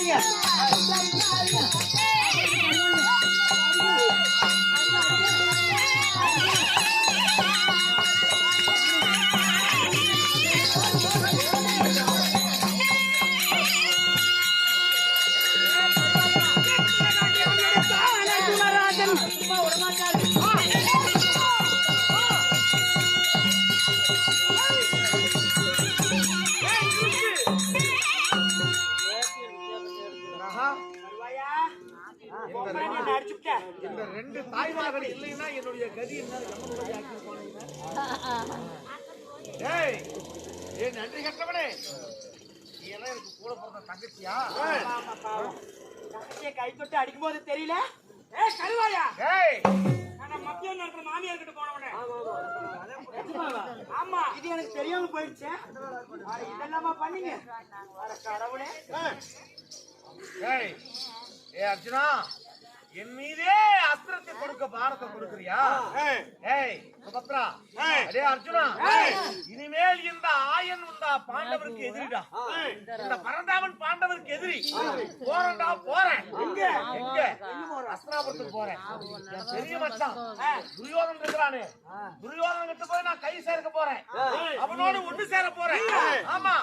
சரிங்க. இந்த ரெண்டு தாய்மார்கள் இல்லைன்னா என்னுடைய கதி என்ன? நன்றி கட்டவனே, நீ எல்லாம் எனக்கு கூட பிறந்த தங்கச்சியா? தங்கச்சியை கை தொட்டு அடிக்கும் போது தெரியல. கருவாயா மத்தியம் நடக்கிற மாமியார் கிட்ட போனவனே. ஆமா, இது எனக்கு தெரியாம போயிடுச்சு. இதெல்லாமா பண்ணீங்க? கடவுளே. அர்ஜுனா, என் மீதே அஸ்திரத்தை கொடுக்க பாரத்தை கொடுக்கறியா? சுபத்ரா, அதே அர்ஜுனா, இனிமேல் இந்த ஆயன் உண்டா பாண்டவருக்கு எதிரிடா. இந்த பரந்தாமன் பாண்டவருக்கு எதிரி. போறேன்டா, போறேன். எங்க அஸ்திராபுரத்துக்கு போறேன். பெரிய மச்சான் துரியோதனன் இருக்கிறானே, துரியோதனன் கிட்ட போய் நான் கை சேர்க்க போறேன். அவனோடு ஒண்ணு சேர போறேன். ஆமா.